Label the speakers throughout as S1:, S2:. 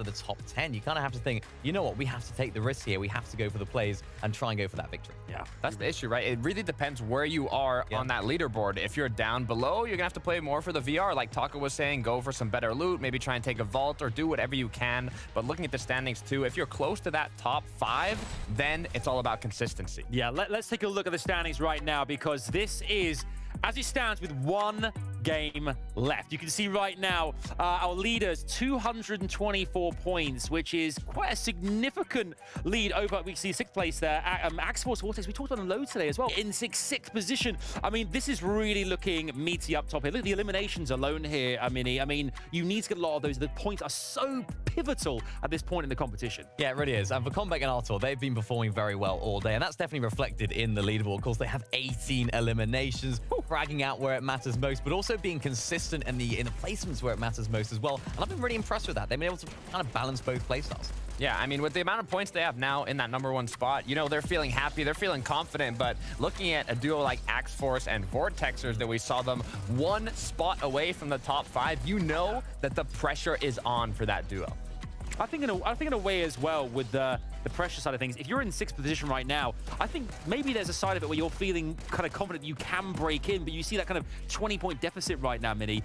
S1: of the top 10, you kind of have to think, you know what, we have to take the risk here. We have to go for the plays and try and go for that victory.
S2: Yeah, that's the issue, right? It really depends where you are on that leaderboard. If you're down below, you're gonna have to play more for the VR. Like Taco was saying, go for some better loot, maybe try and take a vault or do whatever you can. But looking at the standings too, if you're close to that top 5, then it's all about consistency.
S3: Yeah, let's take a look at the standings right now, because this is, as it stands, with 1 game left. You can see right now our leaders 224 points, which is quite a significant lead over, we see 6th place there. Axe Force Vortex, we talked about them loads today as well, in 6th position. I mean, this is really looking meaty up top here. Look at the eliminations alone here, Mini. I mean, you need to get a lot of those. The points are so pivotal at this point in the competition.
S1: Yeah, it really is. And for Combeck and Artor, they've been performing very well all day, and that's definitely reflected in the leaderboard. Of course, they have 18 eliminations, fragging out where it matters most, but also being consistent in the placements where it matters most as well. And I've been really impressed with that. They've been able to kind of balance both playstyles.
S2: Yeah, I mean, with the amount of points they have now in that #1 spot, you know, they're feeling happy, they're feeling confident, but looking at a duo like Axe Force and Vortexers that we saw them 1 spot away from the top 5, you know that the pressure is on for that duo.
S3: I think in a way as well, with the pressure side of things, if you're in 6th position right now, I think maybe there's a side of it where you're feeling kind of confident that you can break in, but you see that kind of 20-point deficit right now, Mini.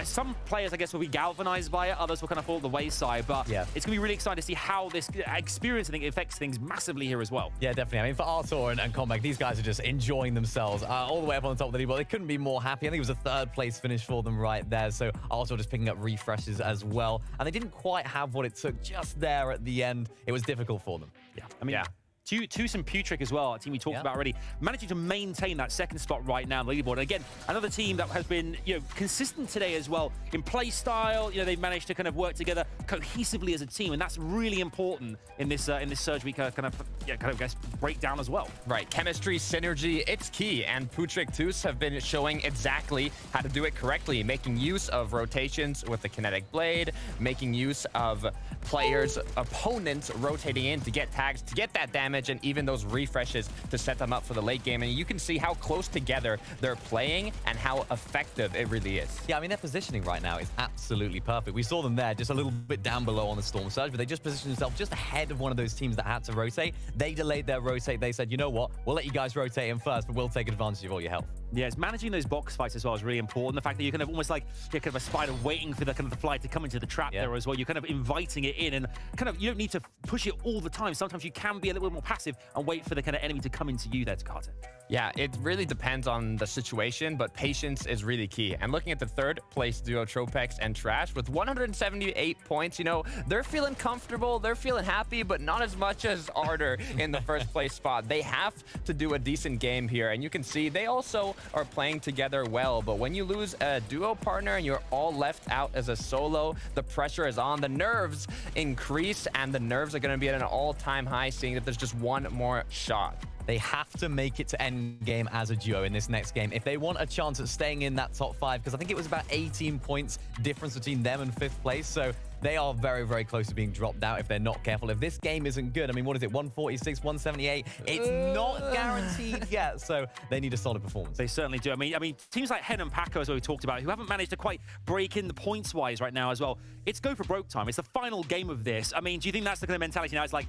S3: Some players, I guess, will be galvanized by it, others will kind of fall at the wayside, but
S1: yeah,
S3: it's going to be really exciting to see how this experience, I think, affects things massively here as well.
S1: Yeah, definitely. I mean, for Artor and Combeck, these guys are just enjoying themselves all the way up on the top of the leaderboard. They couldn't be more happy. I think it was a 3rd place finish for them right there, so Artor just picking up refreshes as well, and they didn't quite have what it took just there at the end. It was difficult for them.
S3: Yeah, I mean, Tus and Putrick as well, a team we talked about already, managing to maintain that 2nd spot right now on the leaderboard. And again, another team that has been, you know, consistent today as well in play style. You know, they've managed to kind of work together cohesively as a team, and that's really important in this Surge Week kind of I guess breakdown as well.
S2: Right, chemistry, synergy, it's key, and Putrick Tus have been showing exactly how to do it correctly, making use of rotations with the kinetic blade, making use of players, opponents rotating in to get tags, to get that damage, and even those refreshes to set them up for the late game. And you can see how close together they're playing and how effective it really is.
S1: Yeah, I mean, their positioning right now is absolutely perfect. We saw them there just a little bit down below on the Storm Surge, but they just positioned themselves just ahead of one of those teams that had to rotate. They delayed their rotate. They said, you know what, we'll let you guys rotate in first, but we'll take advantage of all your health.
S3: Yeah, it's managing those box fights as well is really important. The fact that you're kind of almost like you're kind of a spider waiting for the kind of the fly to come into the trap there as well. You're kind of inviting it in, and kind of you don't need to push it all the time. Sometimes you can be a little bit more passive and wait for the kind of enemy to come into you there, Takata.
S2: Yeah, it really depends on the situation, but patience is really key. And looking at the 3rd place duo, Tropex and Trash, with 178 points, you know, they're feeling comfortable, they're feeling happy, but not as much as Ardor in the 1st place spot. They have to do a decent game here, and you can see they also are playing together well, but when you lose a duo partner and you're all left out as a solo, the pressure is on, the nerves increase, and the nerves are going to be at an all-time high, seeing that there's just 1 more shot.
S1: They have to make it to endgame as a duo in this next game if they want a chance at staying in that top 5, because I think it was about 18 points difference between them and 5th place. So they are very, very close to being dropped out if they're not careful. If this game isn't good, I mean, what is it, 146, 178? It's not guaranteed yet, so they need a solid performance.
S3: They certainly do. I mean, teams like Hen and Paco, as we talked about, who haven't managed to quite break in the points-wise right now as well. It's go for broke time. It's the final game of this. I mean, do you think that's the kind of mentality now? It's like,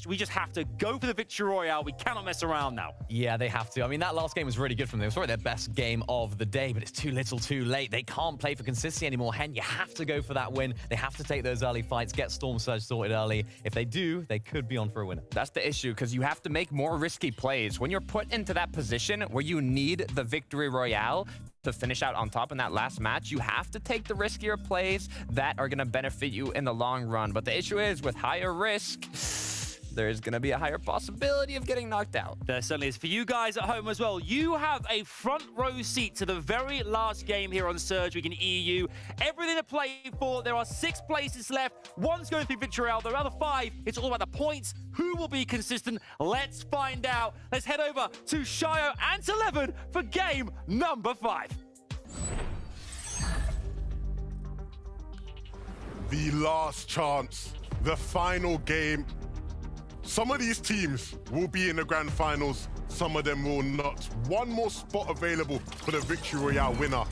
S3: we just have to go for the victory royale. We cannot mess around now.
S1: Yeah, they have to. I mean, that last game was really good from them. It was probably their best game of the day, but it's too little too late. They can't play for consistency anymore. Hen, you have to go for that win. They have to take those early fights, get Storm Surge sorted early. If they do, they could be on for a winner.
S2: That's the issue, because you have to make more risky plays. When you're put into that position where you need the victory royale to finish out on top in that last match, you have to take the riskier plays that are going to benefit you in the long run. But the issue is, with higher risk, there's going to be a higher possibility of getting knocked out.
S3: There certainly is. For you guys at home as well, you have a front row seat to the very last game here on Surge Week in EU. Everything to play for. There are 6 places left. 1's going through Victory Royale. The other 5, it's all about the points. Who will be consistent? Let's find out. Let's head over to Shio and to Levin for game number 5.
S4: The last chance, the final game. Some of these teams will be in the grand finals, some of them will not. 1 more spot available for the Victory Royale winner.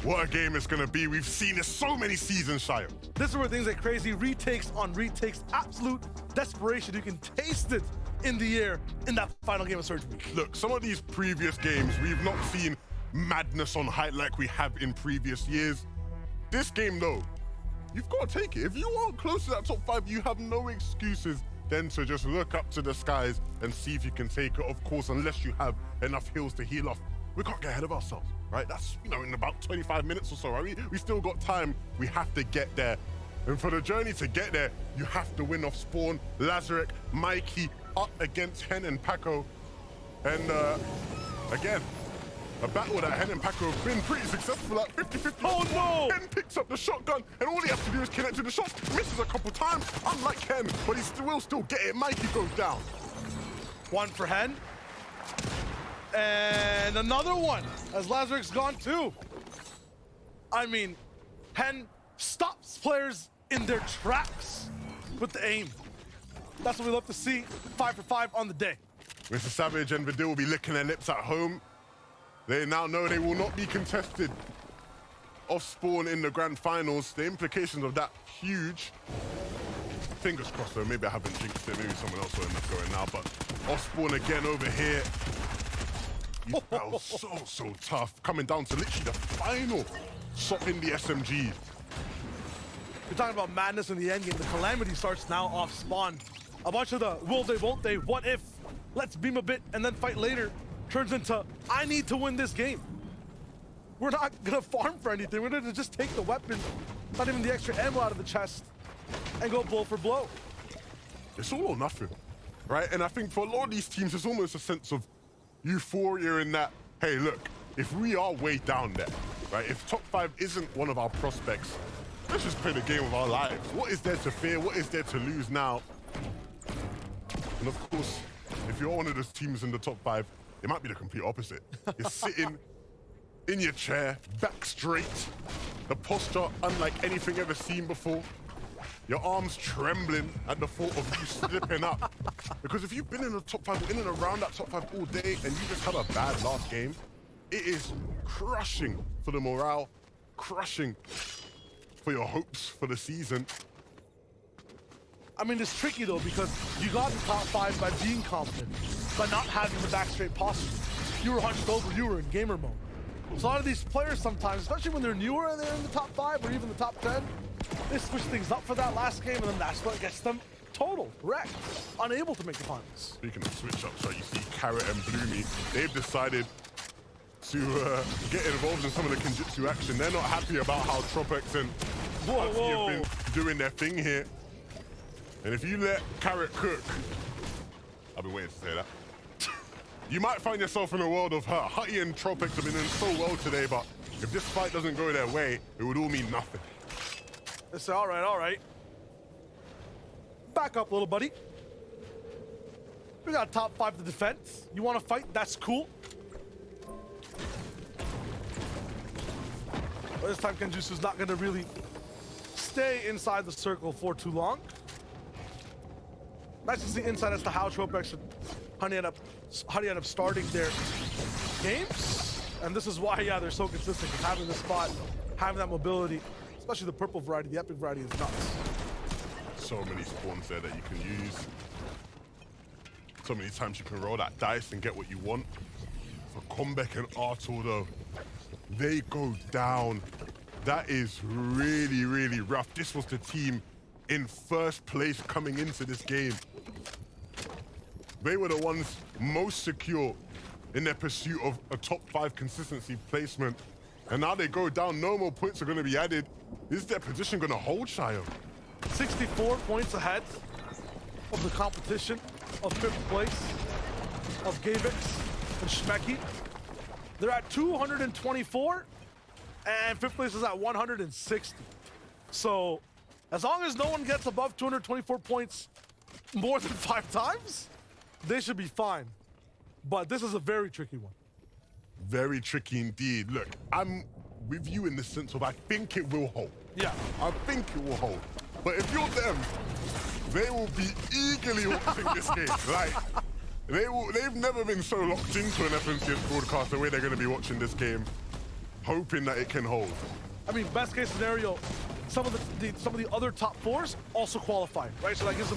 S4: what a game it's gonna be. We've seen it so many seasons, Shio.
S5: This is where things get crazy. Retakes on retakes, absolute desperation. You can taste it in the air in that final game of Surge Week.
S4: Look, some of these previous games, we've not seen madness on height like we have in previous years. This game, though, you've got to take it. If you aren't close to that top 5, you have no excuses then to just look up to the skies and see if you can take it, of course, unless you have enough heals to heal off. We can't get ahead of ourselves, right? That's, in about 25 minutes or so, right? We still got time. We have to get there. And for the journey to get there, you have to win off Spawn, Lazarek, Mikey, up against Hen and Paco. And again, a battle that Hen and Paco have been pretty successful at 50-50.
S5: Oh no!
S4: Hen picks up the shotgun, and all he has to do is connect to the shots. Misses a couple times, unlike Hen, but he will still get it. Mikey goes down.
S5: One for Hen. And another one, as Lazarek's gone too. I mean, Hen stops players in their tracks with the aim. That's what we love to see. 5 for 5 on the day.
S4: Mr. Savage and Vidil will be licking their lips at home. They now know they will not be contested off Spawn in the grand finals. The implications of that, huge. Fingers crossed though, maybe I haven't jinxed it. Maybe someone else will end up going now, but off Spawn again over here. These battles so tough. Coming down to literally the final shot in the SMGs.
S5: You're talking about madness in the end game. The calamity starts now off Spawn. A bunch of the will they, won't they, what if, let's beam a bit and then fight later turns into, I need to win this game. We're not gonna farm for anything. We're gonna just take the weapon, not even the extra ammo out of the chest, and go blow for blow.
S4: It's all or nothing, right? And I think for a lot of these teams, there's almost a sense of euphoria in that, hey, look, if we are way down there, right? If top 5 isn't one of our prospects, let's just play the game of our lives. What is there to fear? What is there to lose now? And of course, if you're one of those teams in the top 5, it might be the complete opposite. You're sitting in your chair, back straight, the posture unlike anything ever seen before. Your arms trembling at the thought of you slipping up. Because if you've been in the top 5, in and around that top 5 all day, and you just had a bad last game, it is crushing for the morale, crushing for your hopes for the season.
S5: I mean, it's tricky though, because you got the top 5 by being confident, by not having the back straight posture. You were hunched over, you were in gamer mode. So a lot of these players sometimes, especially when they're newer and they're in the top 5 or even the top 10, they switch things up for that last game, and then that's what gets them total wrecked, unable to make the finals.
S4: Speaking of switch ups, right, you see Carrot and Bloomy, they've decided to get involved in some of the Kenjutsu action. They're not happy about how Tropex and Hutty have been doing their thing here. And if you let Carrot cook, I've been waiting to say that, you might find yourself in a world of hurt. Hutty and Tropex have been doing so well today, but if this fight doesn't go their way, it would all mean nothing.
S5: They say, all right. Back up, little buddy. We got top 5 to defend. You want to fight? That's cool. But this time, Kenjutsu's not going to really stay inside the circle for too long. Nice to see insight as to how Tropex and Hutty end up starting their games. And this is why, yeah, they're so consistent, because having the spot, having that mobility, especially the purple variety, the epic variety is nuts.
S4: So many spawns there that you can use. So many times you can roll that dice and get what you want. For Kombeck and Artul though, they go down. That is really, really rough. This was the team in first place coming into this game. They were the ones most secure in their pursuit of a top 5 consistency placement. And now they go down, no more points are gonna be added. Is their position gonna hold, Shio?
S5: 64 points ahead of the competition of 5th place of Gavex and Shmeki. They're at 224 and 5th place is at 160. So as long as no one gets above 224 points more than 5 times, they should be fine. But this is a very tricky one.
S4: Very tricky indeed. Look, I'm with you in the sense of I think it will hold.
S5: Yeah.
S4: I think it will hold. But if you're them, they will be eagerly watching this game. Like, they've never been so locked into an FNCS broadcast the way they're going to be watching this game. hoping that it can hold.
S5: I mean, best case scenario, some of the other top fours also qualify, right? So that gives them